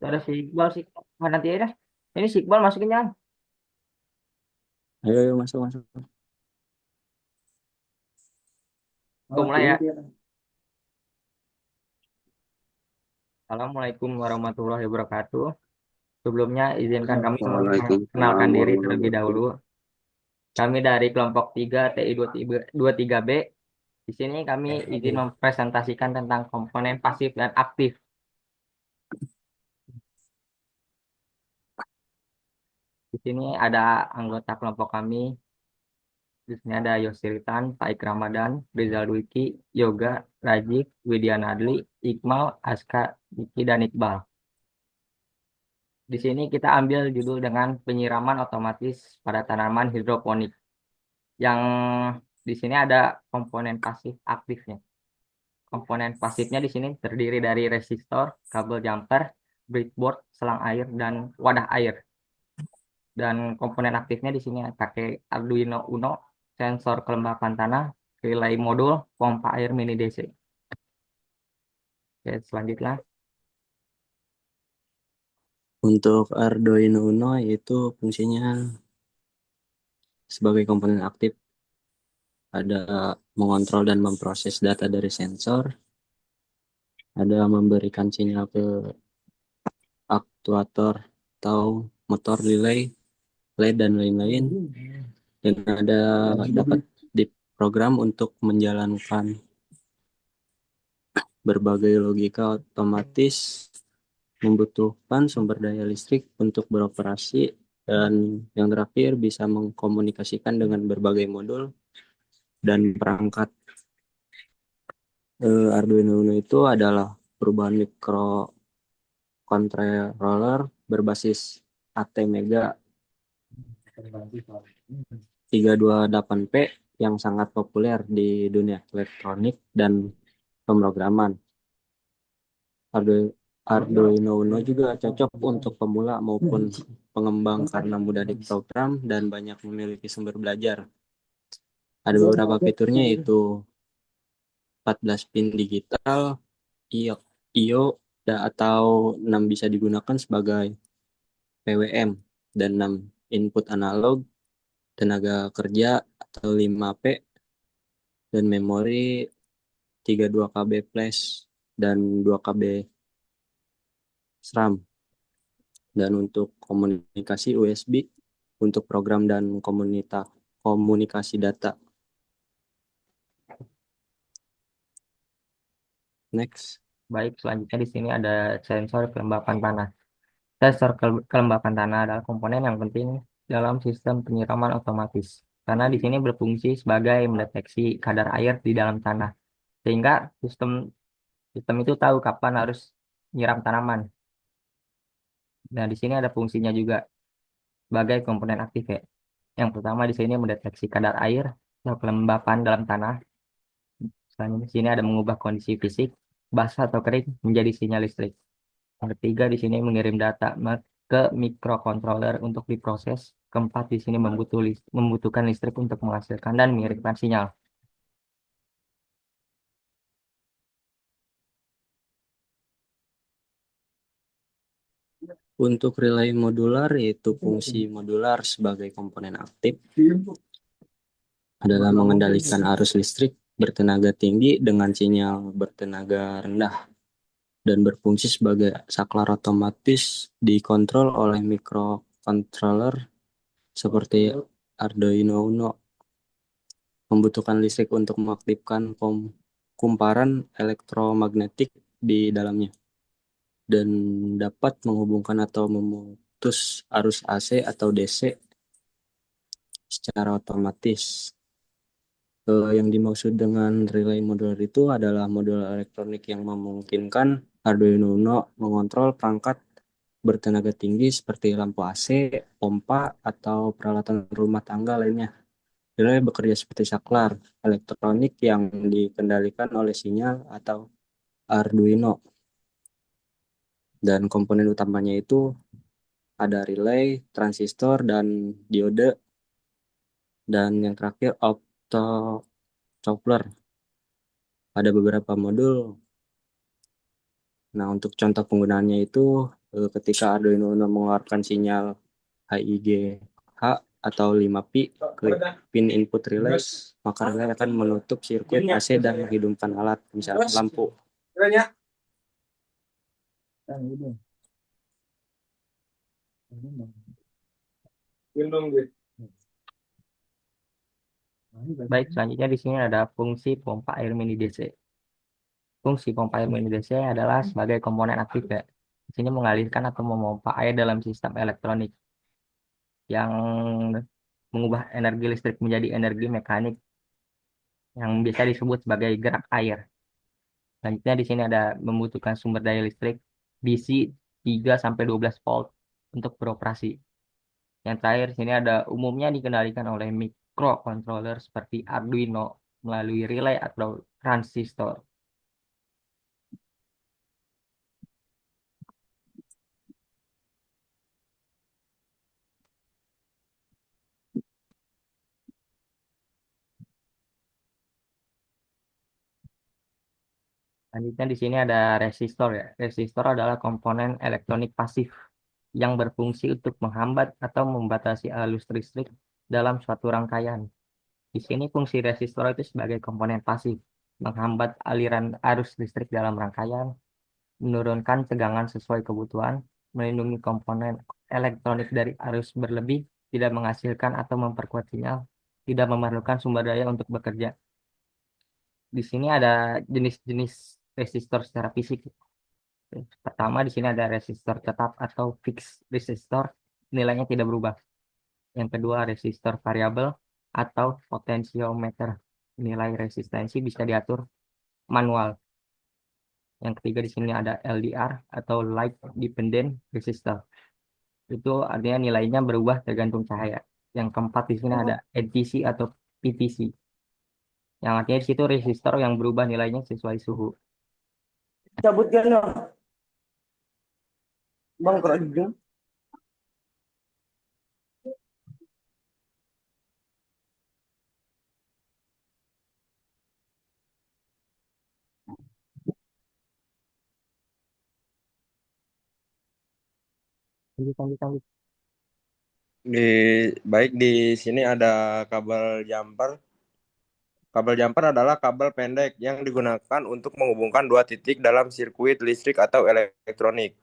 Ada si Iqbal sih. Nanti ya dah. Ini si Iqbal masukin jangan. Ayo, ayo masuk masuk. Gue mulai ya. Assalamualaikum warahmatullahi wabarakatuh. Sebelumnya izinkan kami memperkenalkan Waalaikumsalam diri warahmatullahi terlebih dahulu. wabarakatuh. Kami dari kelompok 3 TI 23B. Di sini kami izin mempresentasikan tentang komponen pasif dan aktif. Di sini ada anggota kelompok kami. Di sini ada Yosiritan, Faik Ramadan, Rizal Dwiki, Yoga, Rajik, Widya Nadli, Iqmal, Aska, Diki, dan Iqbal. Di sini kita ambil judul dengan penyiraman otomatis pada tanaman hidroponik. Yang di sini ada komponen pasif aktifnya. Komponen pasifnya di sini terdiri dari resistor, kabel jumper, breadboard, selang air, dan wadah air. Dan komponen aktifnya di sini pakai Arduino Uno, sensor kelembapan tanah, relay modul, pompa air mini DC. Oke, selanjutnya. Untuk Arduino Uno itu fungsinya sebagai komponen aktif ada mengontrol dan memproses data dari sensor, ada memberikan sinyal ke aktuator atau motor relay, LED dan lain-lain, dan ada dapat diprogram untuk menjalankan berbagai logika otomatis, membutuhkan sumber daya listrik untuk beroperasi, dan yang terakhir bisa mengkomunikasikan dengan berbagai modul dan perangkat. Arduino Uno itu adalah perubahan microcontroller berbasis ATmega 328P yang sangat populer di dunia elektronik dan pemrograman. Arduino Uno juga cocok untuk pemula maupun pengembang karena mudah diprogram dan banyak memiliki sumber belajar. Ada beberapa fiturnya yaitu 14 pin digital, IO, IO atau 6 bisa digunakan sebagai PWM, dan 6 input analog, tenaga kerja atau 5P, dan memori 32 KB flash dan 2 KB SRAM. Dan untuk komunikasi USB untuk program dan komunikasi data. Next. Baik, selanjutnya di sini ada sensor kelembapan tanah. Sensor kelembapan tanah adalah komponen yang penting dalam sistem penyiraman otomatis. Karena di sini berfungsi sebagai mendeteksi kadar air di dalam tanah. Sehingga sistem sistem itu tahu kapan harus nyiram tanaman. Nah, di sini ada fungsinya juga sebagai komponen aktif ya. Yang pertama di sini mendeteksi kadar air atau kelembapan dalam tanah. Selanjutnya di sini ada mengubah kondisi fisik, basah atau kering menjadi sinyal listrik. Yang ketiga di sini mengirim data ke mikrokontroler untuk diproses. Keempat di sini membutuhkan listrik untuk menghasilkan dan mengirimkan sinyal. Untuk relay modular, yaitu fungsi modular sebagai komponen aktif, adalah mengendalikan arus listrik bertenaga tinggi dengan sinyal bertenaga rendah dan berfungsi sebagai saklar otomatis dikontrol oleh microcontroller seperti Arduino Uno. Membutuhkan listrik untuk mengaktifkan kumparan elektromagnetik di dalamnya, dan dapat menghubungkan atau memutus arus AC atau DC secara otomatis. Yang dimaksud dengan relay modular itu adalah modul elektronik yang memungkinkan Arduino Uno mengontrol perangkat bertenaga tinggi seperti lampu AC, pompa, atau peralatan rumah tangga lainnya. Relay bekerja seperti saklar elektronik yang dikendalikan oleh sinyal atau Arduino, dan komponen utamanya itu ada relay, transistor, dan diode, dan yang terakhir optocoupler. Ada beberapa modul. Nah, untuk contoh penggunaannya itu Ketika Arduino Uno mengeluarkan sinyal HIG-H atau 5 pi ke pin input relay, maka relay akan menutup sirkuit AC dan menghidupkan alat, misalnya lampu. Baik, selanjutnya di sini ada fungsi pompa air mini DC. Fungsi pompa air mini DC adalah sebagai komponen aktif ya. Di sini mengalirkan atau memompa air dalam sistem elektronik yang mengubah energi listrik menjadi energi mekanik yang bisa disebut sebagai gerak air. Selanjutnya di sini ada membutuhkan sumber daya listrik DC 3 sampai 12 volt untuk beroperasi. Yang terakhir di sini ada umumnya dikendalikan oleh microcontroller seperti Arduino melalui relay atau transistor. Selanjutnya di sini ada resistor ya. Resistor adalah komponen elektronik pasif yang berfungsi untuk menghambat atau membatasi arus listrik dalam suatu rangkaian. Di sini fungsi resistor itu sebagai komponen pasif, menghambat aliran arus listrik dalam rangkaian, menurunkan tegangan sesuai kebutuhan, melindungi komponen elektronik dari arus berlebih, tidak menghasilkan atau memperkuat sinyal, tidak memerlukan sumber daya untuk bekerja. Di sini ada jenis-jenis resistor secara fisik. Pertama, di sini ada resistor tetap atau fixed resistor, nilainya tidak berubah. Yang kedua, resistor variabel atau potentiometer. Nilai resistensi bisa diatur manual. Yang ketiga di sini ada LDR atau light dependent resistor. Itu artinya nilainya berubah tergantung cahaya. Yang keempat di sini ada NTC atau PTC. Yang artinya di situ resistor yang berubah nilainya sesuai suhu. Cabut gana, bang kerajaan. Lanjut, lanjut, lanjut. Di baik di sini ada kabel jumper. Kabel jumper adalah kabel pendek yang digunakan untuk menghubungkan dua titik dalam sirkuit listrik atau elektronik.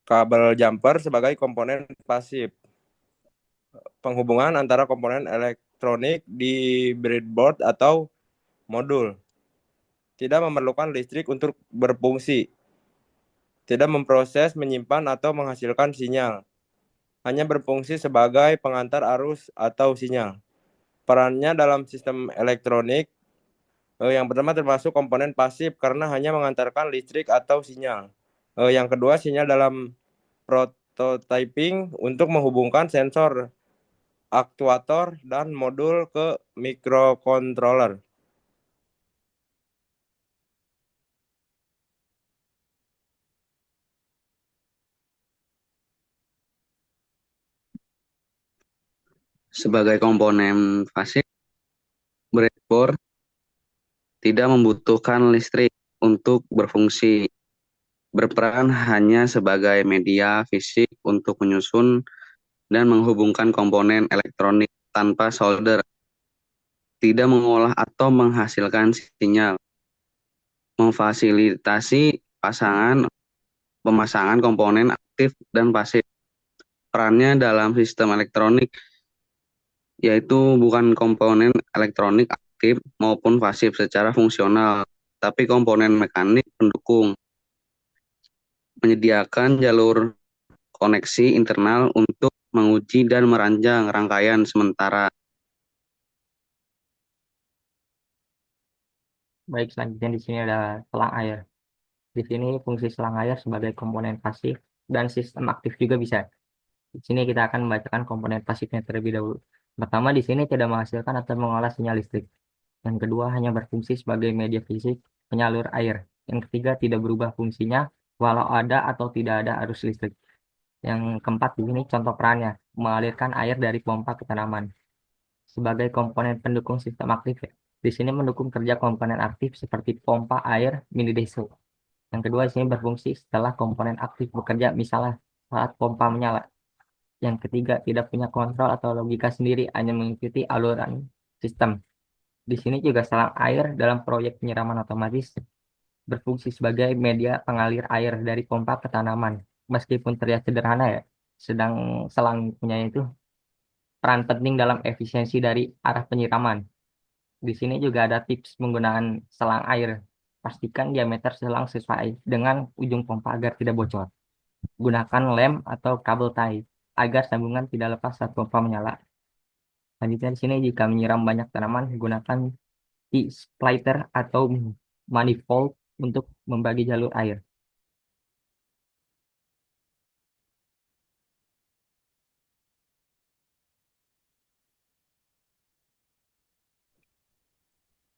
Kabel jumper sebagai komponen pasif. Penghubungan antara komponen elektronik di breadboard atau modul. Tidak memerlukan listrik untuk berfungsi. Tidak memproses, menyimpan, atau menghasilkan sinyal. Hanya berfungsi sebagai pengantar arus atau sinyal. Perannya dalam sistem elektronik yang pertama termasuk komponen pasif karena hanya mengantarkan listrik atau sinyal. Yang kedua, sinyal dalam prototyping untuk menghubungkan sensor, aktuator, dan modul ke microcontroller. Sebagai komponen pasif, breadboard tidak membutuhkan listrik untuk berfungsi, berperan hanya sebagai media fisik untuk menyusun dan menghubungkan komponen elektronik tanpa solder, tidak mengolah atau menghasilkan sinyal, memfasilitasi pemasangan komponen aktif dan pasif. Perannya dalam sistem elektronik yaitu bukan komponen elektronik aktif maupun pasif secara fungsional, tapi komponen mekanik pendukung, menyediakan jalur koneksi internal untuk menguji dan merancang rangkaian sementara. Baik, selanjutnya di sini ada selang air. Di sini fungsi selang air sebagai komponen pasif dan sistem aktif juga bisa. Di sini kita akan membacakan komponen pasifnya terlebih dahulu. Pertama, di sini tidak menghasilkan atau mengolah sinyal listrik. Yang kedua, hanya berfungsi sebagai media fisik penyalur air. Yang ketiga, tidak berubah fungsinya walau ada atau tidak ada arus listrik. Yang keempat, di sini contoh perannya, mengalirkan air dari pompa ke tanaman. Sebagai komponen pendukung sistem aktif, ya. Di sini mendukung kerja komponen aktif seperti pompa air mini DC. Yang kedua di sini berfungsi setelah komponen aktif bekerja, misalnya saat pompa menyala. Yang ketiga tidak punya kontrol atau logika sendiri, hanya mengikuti aluran sistem. Di sini juga selang air dalam proyek penyiraman otomatis berfungsi sebagai media pengalir air dari pompa ke tanaman. Meskipun terlihat sederhana ya, sedang selang punya itu peran penting dalam efisiensi dari arah penyiraman. Di sini juga ada tips penggunaan selang air. Pastikan diameter selang sesuai dengan ujung pompa agar tidak bocor. Gunakan lem atau kabel tie agar sambungan tidak lepas saat pompa menyala. Selanjutnya di sini jika menyiram banyak tanaman, gunakan T-splitter atau manifold untuk membagi jalur air.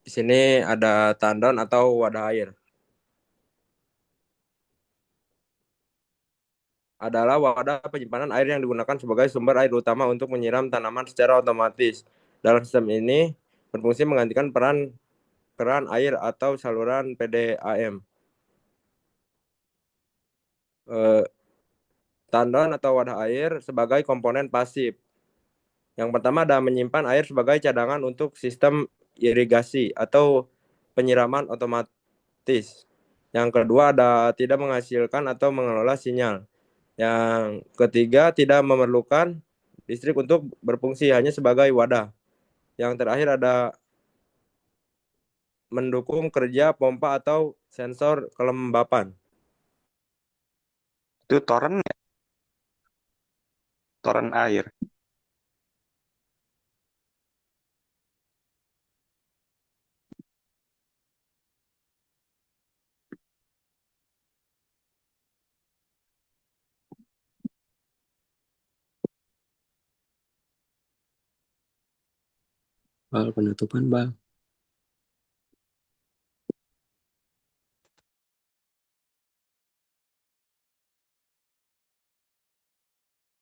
Di sini ada tandon atau wadah air. Adalah wadah penyimpanan air yang digunakan sebagai sumber air utama untuk menyiram tanaman secara otomatis. Dalam sistem ini berfungsi menggantikan peran keran air atau saluran PDAM. Eh, Tandon atau wadah air sebagai komponen pasif. Yang pertama ada menyimpan air sebagai cadangan untuk sistem irigasi atau penyiraman otomatis. Yang kedua ada tidak menghasilkan atau mengelola sinyal. Yang ketiga tidak memerlukan listrik untuk berfungsi, hanya sebagai wadah. Yang terakhir ada mendukung kerja pompa atau sensor kelembapan. Itu toren ya? Toren air. Bal, penutupan, Bal.